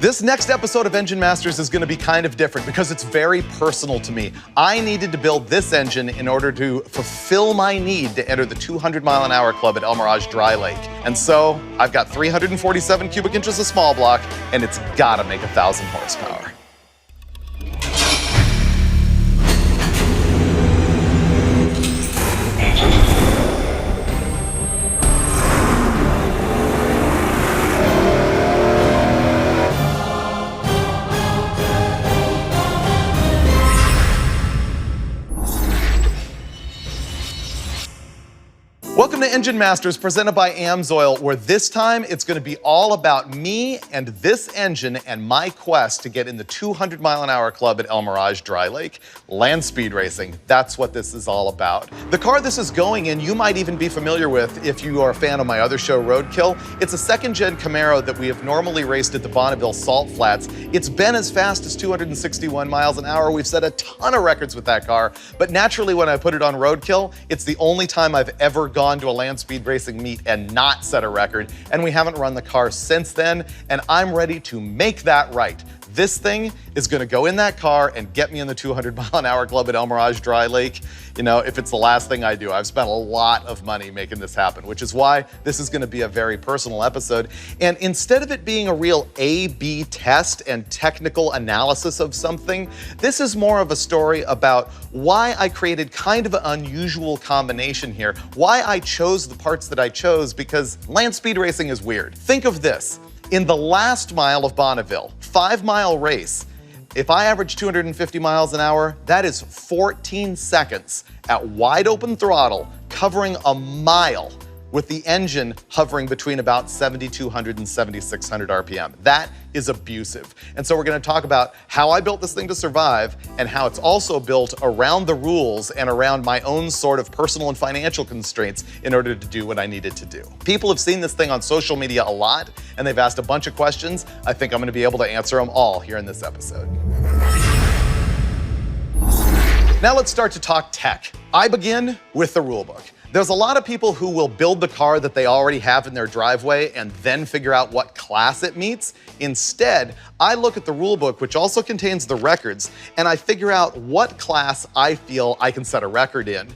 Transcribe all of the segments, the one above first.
This next episode of Engine Masters is going to be kind of different because it's very personal to me. I needed to build this engine in order to fulfill my need to enter the 200-mile-an-hour club at El Mirage Dry Lake. And so I've got 347 cubic inches of small block, and it's got to make 1,000 horsepower. Welcome to Engine Masters, presented by AMSOIL, where this time it's going to be all about me and this engine and my quest to get in the 200-mile-an-hour club at El Mirage Dry Lake. Land speed racing, that's what this is all about. The car this is going in, you might even be familiar with if you are a fan of my other show, Roadkill. It's a second-gen Camaro that we have normally raced at the Bonneville Salt Flats. It's been as fast as 261 miles an hour. We've set a ton of records with that car, but naturally when I put it on Roadkill, it's the only time I've ever gone to a land speed racing meet and not set a record, and we haven't run the car since then, and I'm ready to make that right. This thing is gonna go in that car and get me in the 200-mile-an-hour club at El Mirage Dry Lake. You know, if it's the last thing I do. I've spent a lot of money making this happen, which is why this is gonna be a very personal episode. And instead of it being a real A/B test and technical analysis of something, this is more of a story about why I created kind of an unusual combination here, why I chose the parts that I chose, because land speed racing is weird. Think of this. In the last mile of Bonneville, 5-mile race, if I average 250 miles an hour, that is 14 seconds at wide open throttle, covering a mile with the engine hovering between about 7,200 and 7,600 RPM. That is abusive. And so we're gonna talk about how I built this thing to survive and how it's also built around the rules and around my own sort of personal and financial constraints in order to do what I needed to do. People have seen this thing on social media a lot, and they've asked a bunch of questions. I think I'm gonna be able to answer them all here in this episode. Now let's start to talk tech. I begin with the rulebook. There's a lot of people who will build the car that they already have in their driveway and then figure out what class it meets. Instead, I look at the rulebook, which also contains the records, and I figure out what class I feel I can set a record in.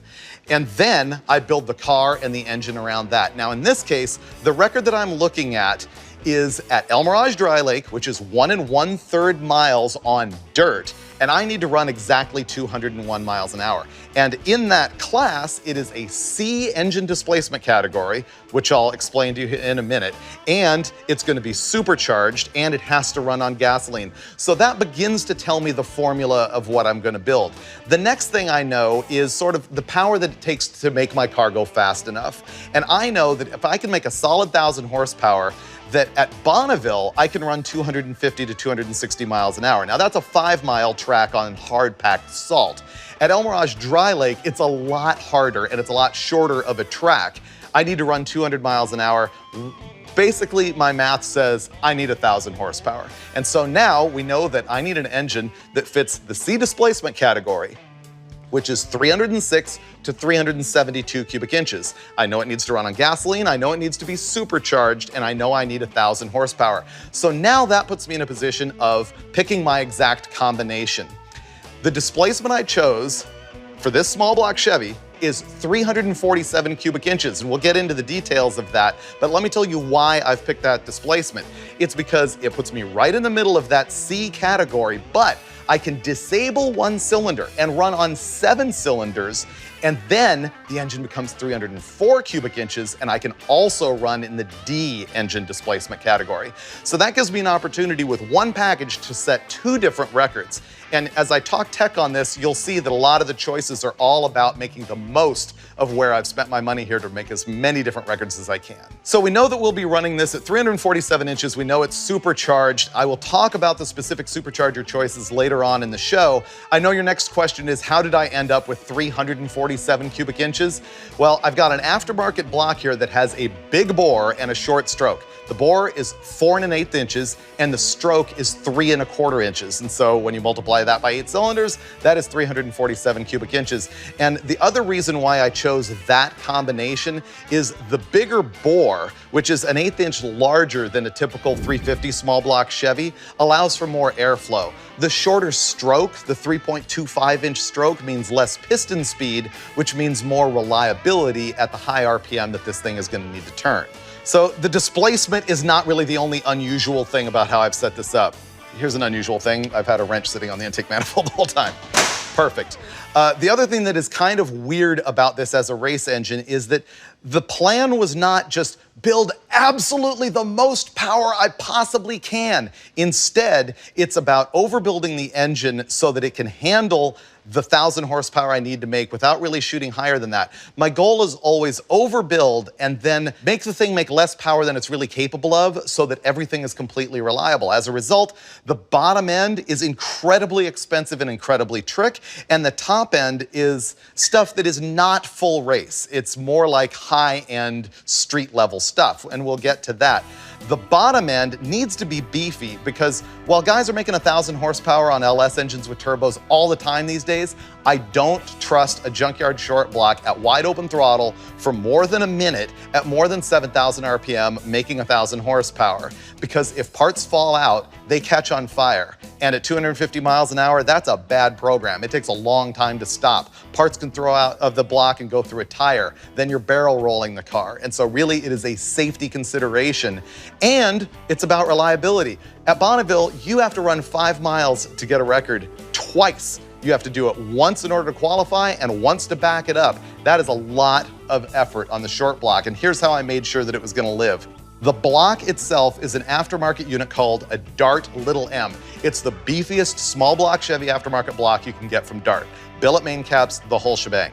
And then I build the car and the engine around that. Now in this case, the record that I'm looking at is at El Mirage Dry Lake, which is 1 1/3 miles on dirt, and I need to run exactly 201 miles an hour. And in that class, it is a C engine displacement category, which I'll explain to you in a minute, and it's gonna be supercharged, and it has to run on gasoline. So that begins to tell me the formula of what I'm gonna build. The next thing I know is sort of the power that it takes to make my car go fast enough. And I know that if I can make a solid 1,000 horsepower, that at Bonneville, I can run 250 to 260 miles an hour. Now that's a 5-mile track on hard-packed salt. At El Mirage Dry Lake, it's a lot harder and it's a lot shorter of a track. I need to run 200 miles an hour. Basically, my math says I need 1,000 horsepower. And so now we know that I need an engine that fits the C displacement category, which is 306 to 372 cubic inches. I know it needs to run on gasoline, I know it needs to be supercharged, and I know I need 1,000 horsepower. So now that puts me in a position of picking my exact combination. The displacement I chose for this small block Chevy is 347 cubic inches, and we'll get into the details of that, but let me tell you why I've picked that displacement. It's because it puts me right in the middle of that C category, but I can disable 1 cylinder and run on 7 cylinders, and then the engine becomes 304 cubic inches, and I can also run in the D engine displacement category. So that gives me an opportunity with one package to set 2 different records. And as I talk tech on this, you'll see that a lot of the choices are all about making the most of where I've spent my money here to make as many different records as I can. So we know that we'll be running this at 347 inches. We know it's supercharged. I will talk about the specific supercharger choices later on in the show. I know your next question is, how did I end up with 347 cubic inches? Well, I've got an aftermarket block here that has a big bore and a short stroke. The bore is 4 1/8 inches and the stroke is 3 1/4 inches. And so when you multiply multiply that by 8 cylinders, that is 347 cubic inches. And the other reason why I chose that combination is the bigger bore, which is an 1/8 inch larger than a typical 350 small block Chevy, allows for more airflow. The shorter stroke, the 3.25 inch stroke, means less piston speed, which means more reliability at the high RPM that this thing is going to need to turn. So the displacement is not really the only unusual thing about how I've set this up. Here's an unusual thing. I've had a wrench sitting on the intake manifold the whole time. Perfect. The other thing that is kind of weird about this as a race engine is that the plan was not just build absolutely the most power I possibly can. Instead, it's about overbuilding the engine so that it can handle the 1,000 horsepower I need to make without really shooting higher than that. My goal is always overbuild and then make the thing make less power than it's really capable of so that everything is completely reliable. As a result, the bottom end is incredibly expensive and incredibly trick, and the top end is stuff that is not full race. It's more like high-end street-level stuff, and we'll get to that. The bottom end needs to be beefy because while guys are making 1,000 horsepower on LS engines with turbos all the time these days, I don't trust a junkyard short block at wide open throttle for more than a minute at more than 7,000 RPM making 1,000 horsepower. Because if parts fall out, they catch on fire. And at 250 miles an hour, that's a bad program. It takes a long time to stop. Parts can throw out of the block and go through a tire. Then you're barrel rolling the car. And so really it is a safety consideration. And it's about reliability. At Bonneville, you have to run 5 miles to get a record twice. You have to do it once in order to qualify and once to back it up. That is a lot of effort on the short block. And here's how I made sure that it was gonna live. The block itself is an aftermarket unit called a Dart Little M. It's the beefiest small block Chevy aftermarket block you can get from Dart. Billet main caps, the whole shebang.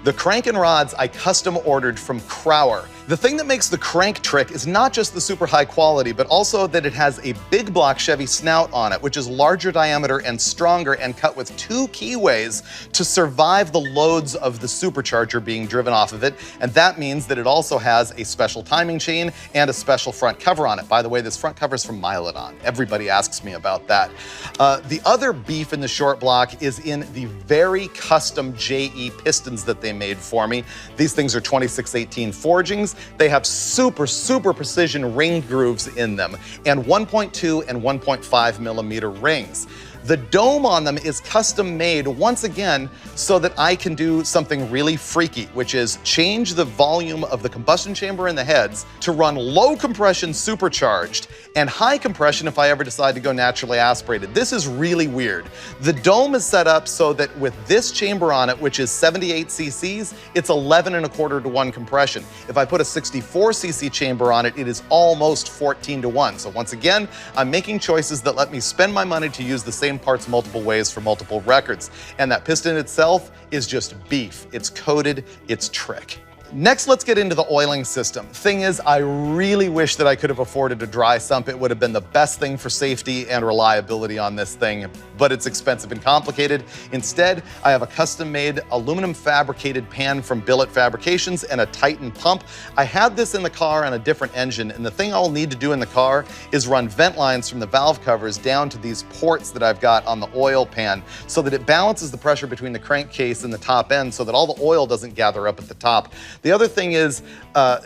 The crank and rods I custom ordered from Crower. The thing that makes the crank trick is not just the super high quality, but also that it has a big block Chevy snout on it, which is larger diameter and stronger and cut with 2 keyways to survive the loads of the supercharger being driven off of it. And that means that it also has a special timing chain and a special front cover on it. By the way, this front cover is from Milodon. Everybody asks me about that. The other beef in the short block is in the very custom JE pistons that they made for me. These things are 2618 forgings. They have super precision ring grooves in them and 1.2 and 1.5 millimeter rings. The dome on them is custom made once again so that I can do something really freaky, which is change the volume of the combustion chamber in the heads to run low compression supercharged and high compression if I ever decide to go naturally aspirated. This is really weird. The dome is set up so that with this chamber on it, which is 78 cc's, it's 11.25 to 1 compression. If I put a 64 cc chamber on it, it is almost 14 to 1. So once again, I'm making choices that let me spend my money to use the same parts multiple ways for multiple records. And that piston itself is just beef. It's coated, it's trick. Next, let's get into the oiling system. Thing is, I really wish that I could have afforded a dry sump. It would have been the best thing for safety and reliability on this thing, but it's expensive and complicated. Instead, I have a custom-made aluminum fabricated pan from Billet Fabrications and a Titan pump. I had this in the car on a different engine, and the thing I'll need to do in the car is run vent lines from the valve covers down to these ports that I've got on the oil pan so that it balances the pressure between the crankcase and the top end so that all the oil doesn't gather up at the top. The other thing is,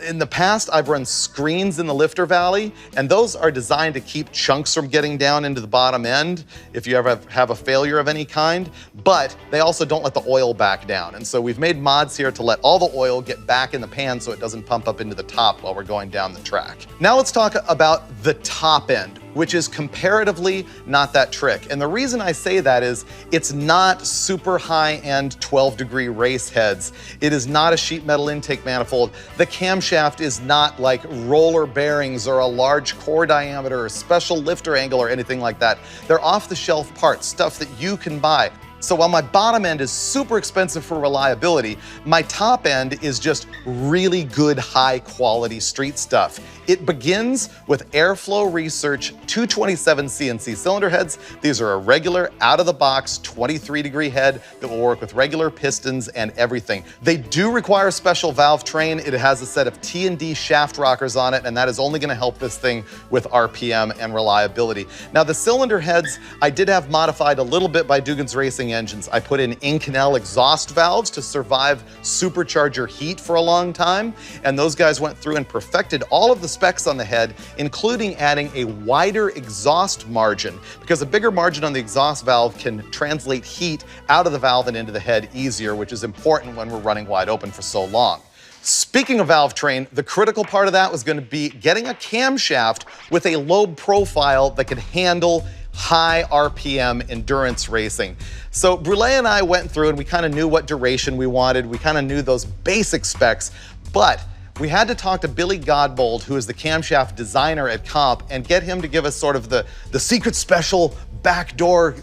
in the past, I've run screens in the lifter valley, and those are designed to keep chunks from getting down into the bottom end if you ever have a failure of any kind, but they also don't let the oil back down. And so we've made mods here to let all the oil get back in the pan so it doesn't pump up into the top while we're going down the track. Now let's talk about the top end, which is comparatively not that trick. And the reason I say that is it's not super high-end 12-degree race heads. It is not a sheet metal intake manifold. The camshaft is not like roller bearings or a large core diameter or special lifter angle or anything like that. They're off-the-shelf parts, stuff that you can buy. So while my bottom end is super expensive for reliability, my top end is just really good, high quality street stuff. It begins with Airflow Research 227 CNC cylinder heads. These are a regular, out-of-the-box 23-degree head that will work with regular pistons and everything. They do require special valve train. It has a set of T&D shaft rockers on it, and that is only gonna help this thing with RPM and reliability. Now, the cylinder heads, I did have modified a little bit by Dugan's Racing Engines. I put in Inconel exhaust valves to survive supercharger heat for a long time, and those guys went through and perfected all of the specs on the head, including adding a wider exhaust margin, because a bigger margin on the exhaust valve can translate heat out of the valve and into the head easier, which is important when we're running wide open for so long. Speaking of valve train, the critical part of that was going to be getting a camshaft with a lobe profile that could handle high RPM endurance racing. So Brule and I went through and we kind of knew what duration we wanted. We kind of knew those basic specs, but we had to talk to Billy Godbold, who is the camshaft designer at Comp, and get him to give us sort of the secret special backdoor,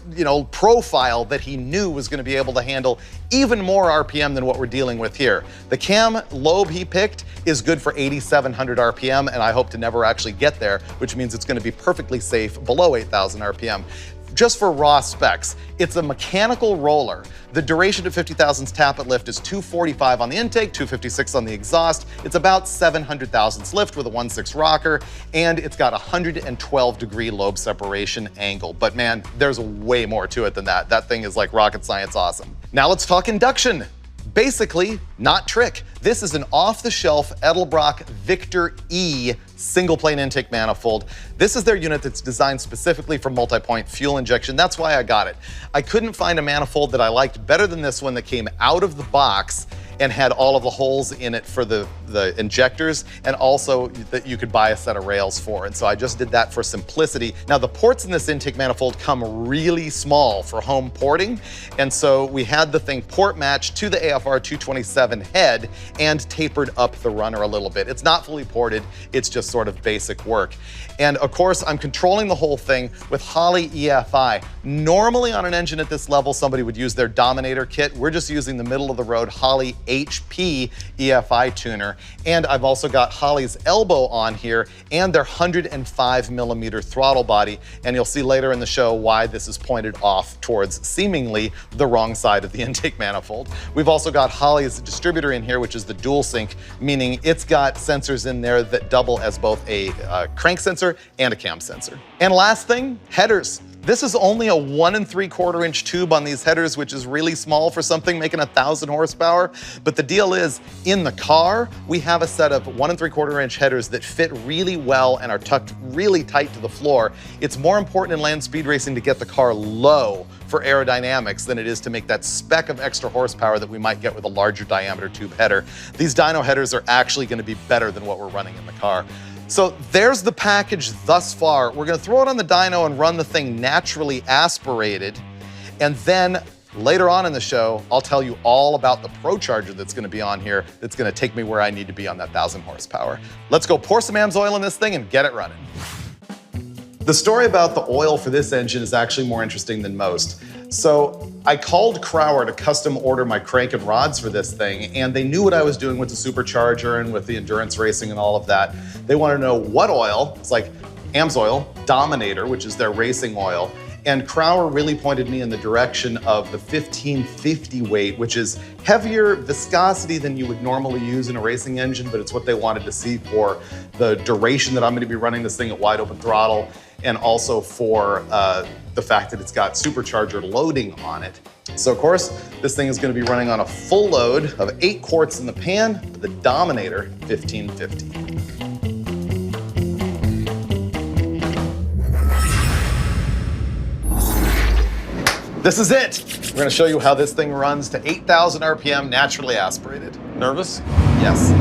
profile that he knew was going to be able to handle even more RPM than what we're dealing with here. The cam lobe he picked is good for 8,700 RPM, and I hope to never actually get there, which means it's going to be perfectly safe below 8,000 RPM. Just for raw specs, it's a mechanical roller. The duration to 50 thousandths tap at lift is 245 on the intake, 256 on the exhaust. It's about 700 thousandths lift with a 1/6 rocker, and it's got a 112-degree lobe separation angle. But man, there's way more to it than that. That thing is like rocket science awesome. Now let's talk induction. Basically, not trick. This is an off-the-shelf Edelbrock Victor E single plane intake manifold. This is their unit that's designed specifically for multi-point fuel injection. That's why I got it. I couldn't find a manifold that I liked better than this one that came out of the box and had all of the holes in it for the injectors, and also that you could buy a set of rails for. And so I just did that for simplicity. Now the ports in this intake manifold come really small for home porting, and so we had the thing port matched to the AFR 227 head and tapered up the runner a little bit. It's not fully ported, it's just sort of basic work. And of course, I'm controlling the whole thing with Holley EFI. Normally on an engine at this level, somebody would use their Dominator kit. We're just using the middle of the road Holley HP EFI tuner. And I've also got Holley's elbow on here and their 105mm throttle body. And you'll see later in the show why this is pointed off towards seemingly the wrong side of the intake manifold. We've also got Holley's distributor in here, which is the dual sync, meaning it's got sensors in there that double as both a crank sensor and a cam sensor. And last thing, headers. This is only a 1 3/4 inch tube on these headers, which is really small for something making 1,000 horsepower. But the deal is, in the car, we have a set of 1 3/4 inch headers that fit really well and are tucked really tight to the floor. It's more important in land speed racing to get the car low for aerodynamics than it is to make that speck of extra horsepower that we might get with a larger diameter tube header. These dyno headers are actually going to be better than what we're running in the car. So there's the package thus far. We're gonna throw it on the dyno and run the thing naturally aspirated. And then later on in the show, I'll tell you all about the Pro Charger that's gonna be on here that's gonna take me where I need to be on that 1,000 horsepower. Let's go pour some AMS oil in this thing and get it running. The story about the oil for this engine is actually more interesting than most. So I called Crowler to custom order my crank and rods for this thing, and they knew what I was doing with the supercharger and with the endurance racing and all of that. They wanted to know what oil. It's like AMS oil, Dominator, which is their racing oil. And Crowler really pointed me in the direction of the 1550 weight, which is heavier viscosity than you would normally use in a racing engine, but it's what they wanted to see for the duration that I'm going to be running this thing at wide open throttle, and also for the fact that it's got supercharger loading on it. So of course, this thing is going to be running on a full load of 8 quarts in the pan, the Dominator 1550. This is it. We're going to show you how this thing runs to 8,000 RPM naturally aspirated. Nervous? Yes.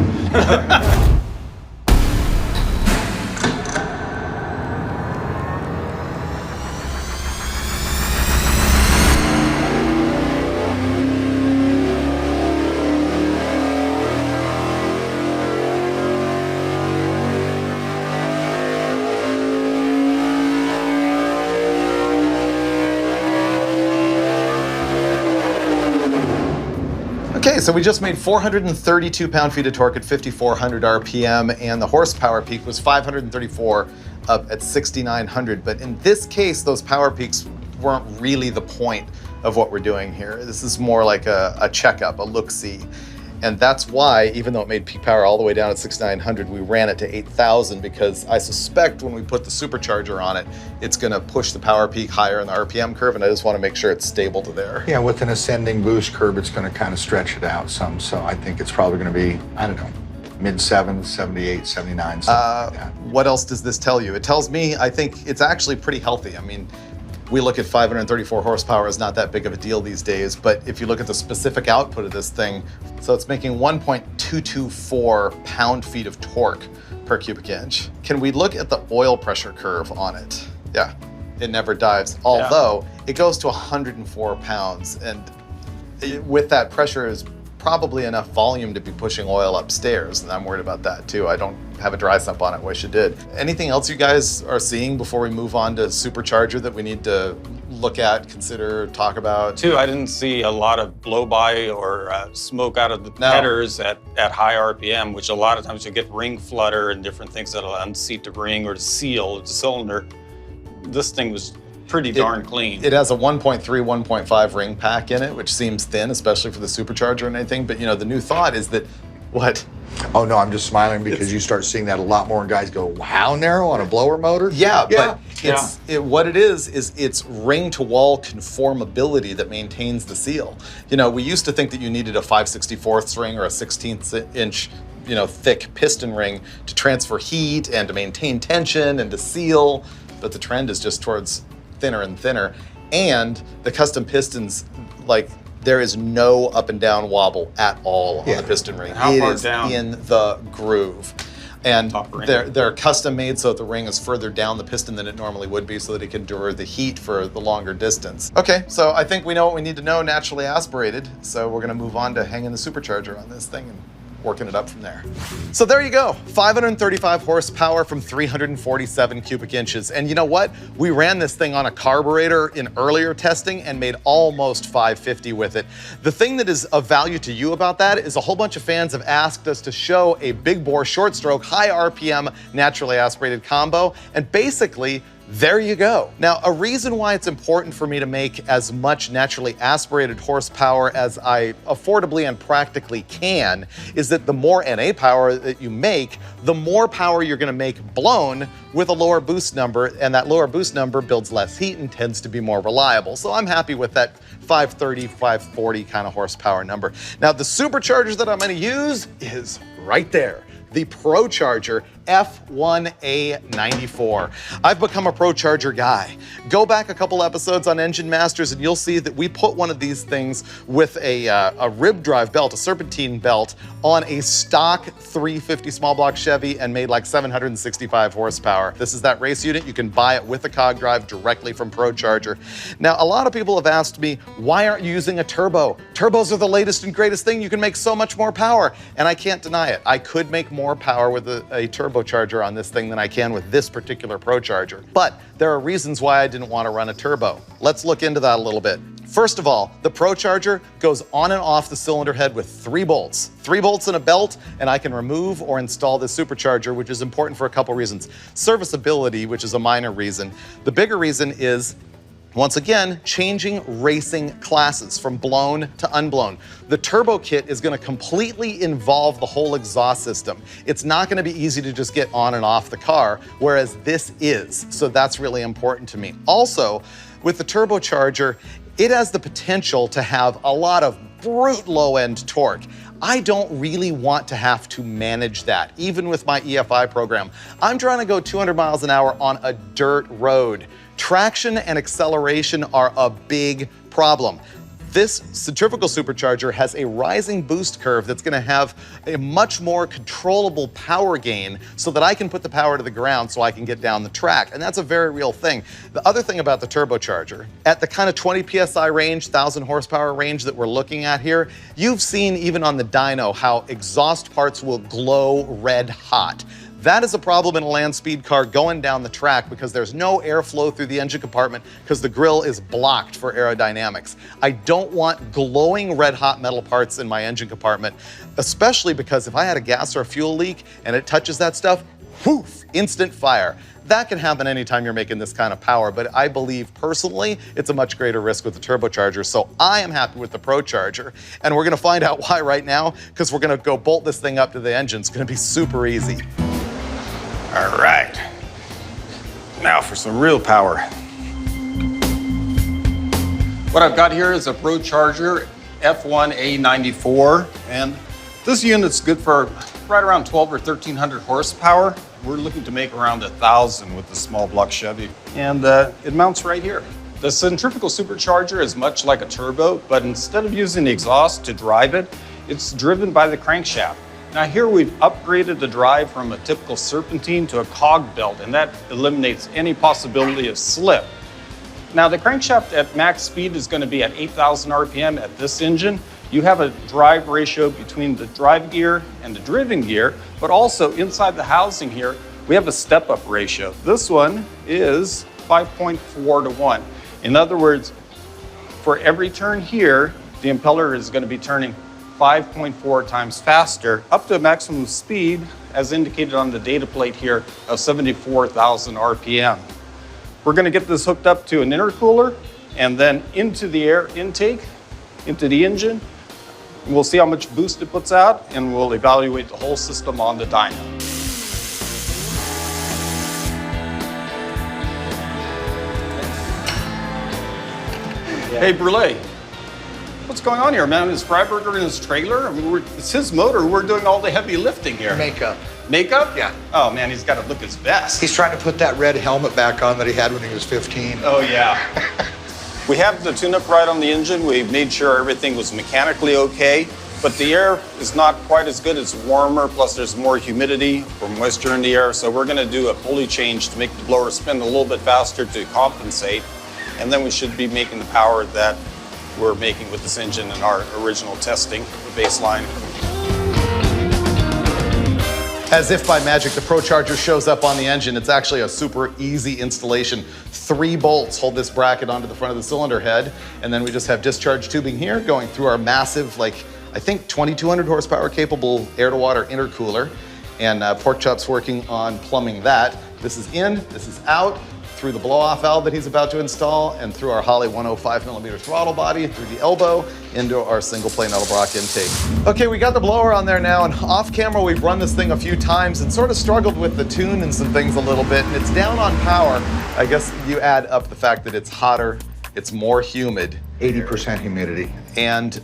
Okay, so we just made 432 pound-feet of torque at 5,400 RPM, and the horsepower peak was 534 up at 6,900. But in this case, those power peaks weren't really the point of what we're doing here. This is more like a checkup, a look-see. And that's why, even though it made peak power all the way down at 6,900, we ran it to 8,000, because I suspect when we put the supercharger on it, it's gonna push the power peak higher in the RPM curve, and I just wanna make sure it's stable to there. Yeah, with an ascending boost curve, it's gonna kind of stretch it out some. So I think it's probably gonna be, I don't know, mid-7s, 78, 79, something like that. What else does this tell you? It tells me, I think it's actually pretty healthy. I mean, we look at 534 horsepower as not that big of a deal these days, but if you look at the specific output of this thing, so it's making 1.224 pound-feet of torque per cubic inch. Can we look at the oil pressure curve on it? Yeah, it never dives, although it goes to 104 pounds, and with that pressure is probably enough volume to be pushing oil upstairs, and I'm worried about that too. I don't have a dry sump on it, wish it did. Anything else you guys are seeing before we move on to supercharger that we need to look at, consider, talk about? I didn't see a lot of blow-by or smoke out of the headers at high RPM, which a lot of times you get ring flutter and different things that'll unseat the ring or seal the cylinder. This thing was pretty darn clean. It has a 1.3, 1.5 ring pack in it, which seems thin, especially for the supercharger and anything. But you know, the new thought is that, what? Oh no, I'm just smiling because you start seeing that a lot more, and guys go, how narrow on a blower motor? Yeah, but what it is it's ring to wall conformability that maintains the seal. You know, we used to think that you needed a 5/64 ring or a 16th inch, you know, thick piston ring to transfer heat and to maintain tension and to seal, but the trend is just towards thinner and thinner, and the custom pistons, like, there is no up and down wobble at all on the piston ring. It is in the groove. And they're custom made so that the ring is further down the piston than it normally would be, so that it can endure the heat for the longer distance. Okay, so I think we know what we need to know naturally aspirated, so we're gonna move on to hanging the supercharger on this thing and working it up from there. So there you go, 535 horsepower from 347 cubic inches. And you know what? We ran this thing on a carburetor in earlier testing and made almost 550 with it. The thing that is of value to you about that is a whole bunch of fans have asked us to show a big bore short stroke, high RPM, naturally aspirated combo, and basically, there you go. Now, a reason why it's important for me to make as much naturally aspirated horsepower as I affordably and practically can is that the more NA power that you make, the more power you're gonna make blown with a lower boost number, and that lower boost number builds less heat and tends to be more reliable. So I'm happy with that 530, 540 kind of horsepower number. Now, the superchargers that I'm gonna use is right there. The ProCharger F1A94. I've become a ProCharger guy. Go back a couple episodes on Engine Masters and you'll see that we put one of these things with a rib drive belt, a serpentine belt, on a stock 350 small block Chevy and made like 765 horsepower. This is that race unit. You can buy it with a cog drive directly from ProCharger. Now, a lot of people have asked me, why aren't you using a turbo? Turbos are the latest and greatest thing. You can make so much more power. And I can't deny it. I could make more power with a turbocharger on this thing than I can with this particular ProCharger. But there are reasons why I didn't want to run a turbo. Let's look into that a little bit. First of all, the ProCharger goes on and off the cylinder head with 3 bolts. 3 bolts in a belt, and I can remove or install this supercharger, which is important for a couple reasons. Serviceability, which is a minor reason. The bigger reason is, once again, changing racing classes from blown to unblown. The turbo kit is gonna completely involve the whole exhaust system. It's not gonna be easy to just get on and off the car, whereas this is. So that's really important to me. Also, with the turbocharger, it has the potential to have a lot of brute low-end torque. I don't really want to have to manage that, even with my EFI program. I'm trying to go 200 miles an hour on a dirt road. Traction and acceleration are a big problem. This centrifugal supercharger has a rising boost curve that's gonna have a much more controllable power gain so that I can put the power to the ground so I can get down the track. And that's a very real thing. The other thing about the turbocharger, at the kind of 20 PSI range, 1,000 horsepower range that we're looking at here, you've seen even on the dyno how exhaust parts will glow red hot. That is a problem in a land speed car going down the track because there's no airflow through the engine compartment because the grill is blocked for aerodynamics. I don't want glowing red hot metal parts in my engine compartment, especially because if I had a gas or a fuel leak and it touches that stuff, whoof, instant fire. That can happen anytime you're making this kind of power, but I believe personally it's a much greater risk with the turbocharger, so I am happy with the ProCharger. And we're gonna find out why right now, because we're gonna go bolt this thing up to the engine. It's gonna be super easy. All right. Now for some real power. What I've got here is a ProCharger F1A94, and this unit's good for right around 12 or 1300 horsepower. We're looking to make around 1,000 with the small block Chevy. And it mounts right here. The centrifugal supercharger is much like a turbo, but instead of using the exhaust to drive it, it's driven by the crankshaft. Now here we've upgraded the drive from a typical serpentine to a cog belt, and that eliminates any possibility of slip. Now the crankshaft at max speed is going to be at 8,000 RPM at this engine. You have a drive ratio between the drive gear and the driven gear, but also inside the housing here, we have a step-up ratio. This one is 5.4 to 1. In other words, for every turn here, the impeller is going to be turning 5.4 times faster, up to a maximum speed, as indicated on the data plate here, of 74,000 RPM. We're going to get this hooked up to an intercooler and then into the air intake, into the engine. We'll see how much boost it puts out, and we'll evaluate the whole system on the dyno. Yeah. Hey, Brule, what's going on here, man? Is Freiberger in his trailer? I mean, it's his motor. We're doing all the heavy lifting here. Makeup. Makeup? Yeah. Oh, man, he's got to look his best. He's trying to put that red helmet back on that he had when he was 15. Oh, yeah. We have the tune-up right on the engine. We made sure everything was mechanically okay, but the air is not quite as good. It's warmer, plus there's more humidity or moisture in the air, so we're gonna do a pulley change to make the blower spin a little bit faster to compensate, and then we should be making the power that we're making with this engine in our original testing, the baseline. As if by magic, the ProCharger shows up on the engine. It's actually a super easy installation. 3 bolts hold this bracket onto the front of the cylinder head, and then we just have discharge tubing here going through our massive, I think 2,200 horsepower capable air-to-water intercooler, and Pork Chop's working on plumbing that. This is in, this is out, through the blow-off valve that he's about to install, and through our Holley 105mm throttle body, through the elbow, into our single-plane Edelbrock intake. Okay, we got the blower on there now, and off camera we've run this thing a few times and sort of struggled with the tune and some things a little bit, and it's down on power. I guess you add up the fact that it's hotter, it's more humid. 80% humidity. And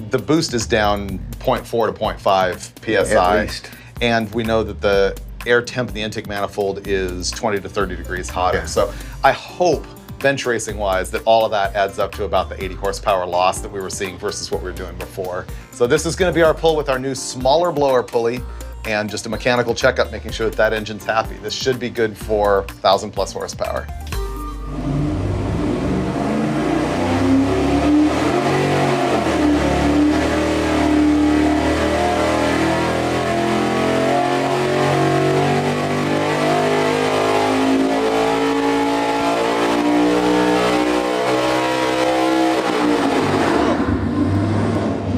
the boost is down 0.4 to 0.5 PSI. At least. And we know that the air temp in the intake manifold is 20 to 30 degrees hotter. Yeah. So I hope, bench racing wise, that all of that adds up to about the 80 horsepower loss that we were seeing versus what we were doing before. So this is gonna be our pull with our new smaller blower pulley and just a mechanical checkup, making sure that that engine's happy. This should be good for 1,000 plus horsepower.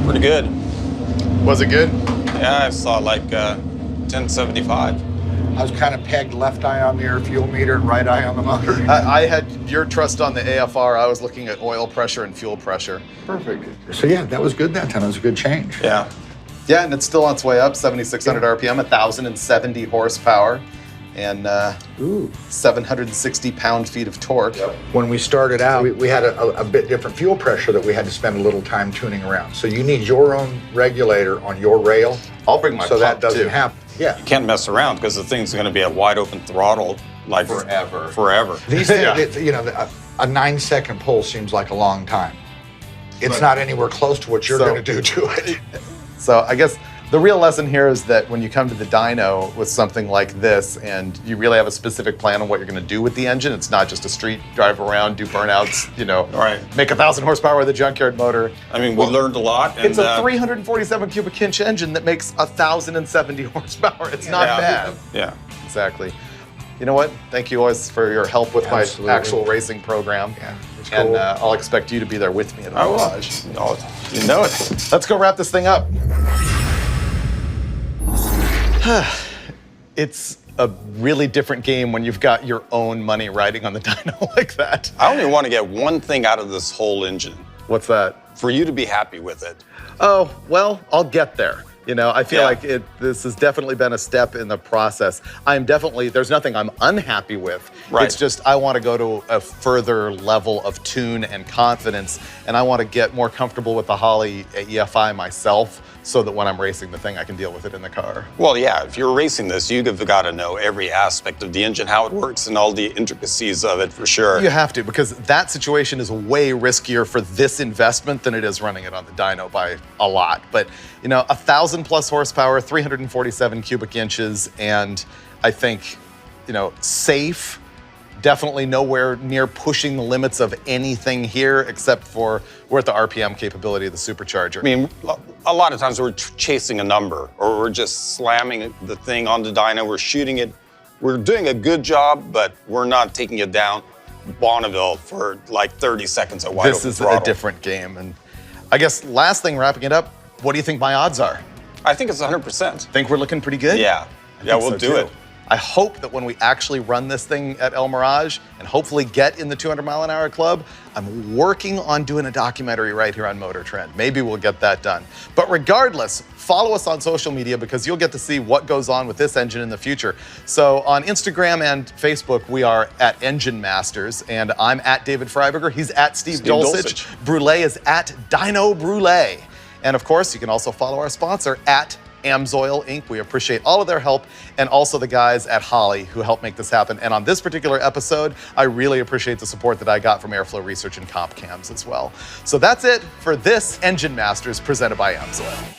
Pretty good. Was it good? Yeah, I saw like 1075. I was kind of pegged left eye on the air fuel meter and right eye on the motor. I had your trust on the AFR. I was looking at oil pressure and fuel pressure. Perfect. So yeah, that was good that time. It was a good change. Yeah. Yeah, and it's still on its way up, 7,600 RPM, 1,070 horsepower, and 760 pound-feet of torque. Yep. When we started out, we had a bit different fuel pressure that we had to spend a little time tuning around. So you need your own regulator on your rail. I'll bring my so that pump, doesn't too. happen. Yeah. You can't mess around because the thing's going to be a wide open throttle like Forever. Forever. These things, you know, a 9-second pull seems like a long time. It's not anywhere close to what you're going to do to it. So I guess The real lesson here is that when you come to the dyno with something like this and you really have a specific plan on what you're going to do with the engine, it's not just a street drive around, do burnouts, make 1,000 horsepower with a junkyard motor. I mean, we learned a lot. And, it's a 347 cubic inch engine that makes 1,070 horsepower. It's not bad. Yeah. Exactly. You know what? Thank you always for your help with my actual racing program. Yeah, it's and cool. I'll expect you to be there with me at the garage. You know it. Let's go wrap this thing up. It's a really different game when you've got your own money riding on the dyno like that. I only want to get one thing out of this whole engine. What's that? For you to be happy with it. Oh, well, I'll get there. I feel like this has definitely been a step in the process. There's nothing I'm unhappy with. Right. It's just I want to go to a further level of tune and confidence, and I want to get more comfortable with the Holley EFI myself so that when I'm racing the thing, I can deal with it in the car. Well, yeah, if you're racing this, you've got to know every aspect of the engine, how it works, and all the intricacies of it for sure. You have to, because that situation is way riskier for this investment than it is running it on the dyno by a lot. But, 1,000 plus horsepower, 347 cubic inches, and I think, safe. Definitely nowhere near pushing the limits of anything here, except for we're at the RPM capability of the supercharger. I mean, a lot of times we're chasing a number, or we're just slamming the thing on the dyno, we're shooting it. We're doing a good job, but we're not taking it down Bonneville for like 30 seconds at wide open throttle. This is a different game. And I guess last thing, wrapping it up, what do you think my odds are? I think it's 100%. Think we're looking pretty good? Yeah. Yeah, we'll do it. I hope that when we actually run this thing at El Mirage and hopefully get in the 200 mile an hour club, I'm working on doing a documentary right here on Motor Trend. Maybe we'll get that done. But regardless, follow us on social media because you'll get to see what goes on with this engine in the future. So on Instagram and Facebook, we are at Engine Masters, and I'm at David Freiberger. He's at Steve Dulcich. Brule is at Dyno Brule. And of course, you can also follow our sponsor at Amsoil Inc. We appreciate all of their help, and also the guys at Holley who helped make this happen. And on this particular episode, I really appreciate the support that I got from Airflow Research and Comp Cams as well. So that's it for this Engine Masters presented by Amsoil.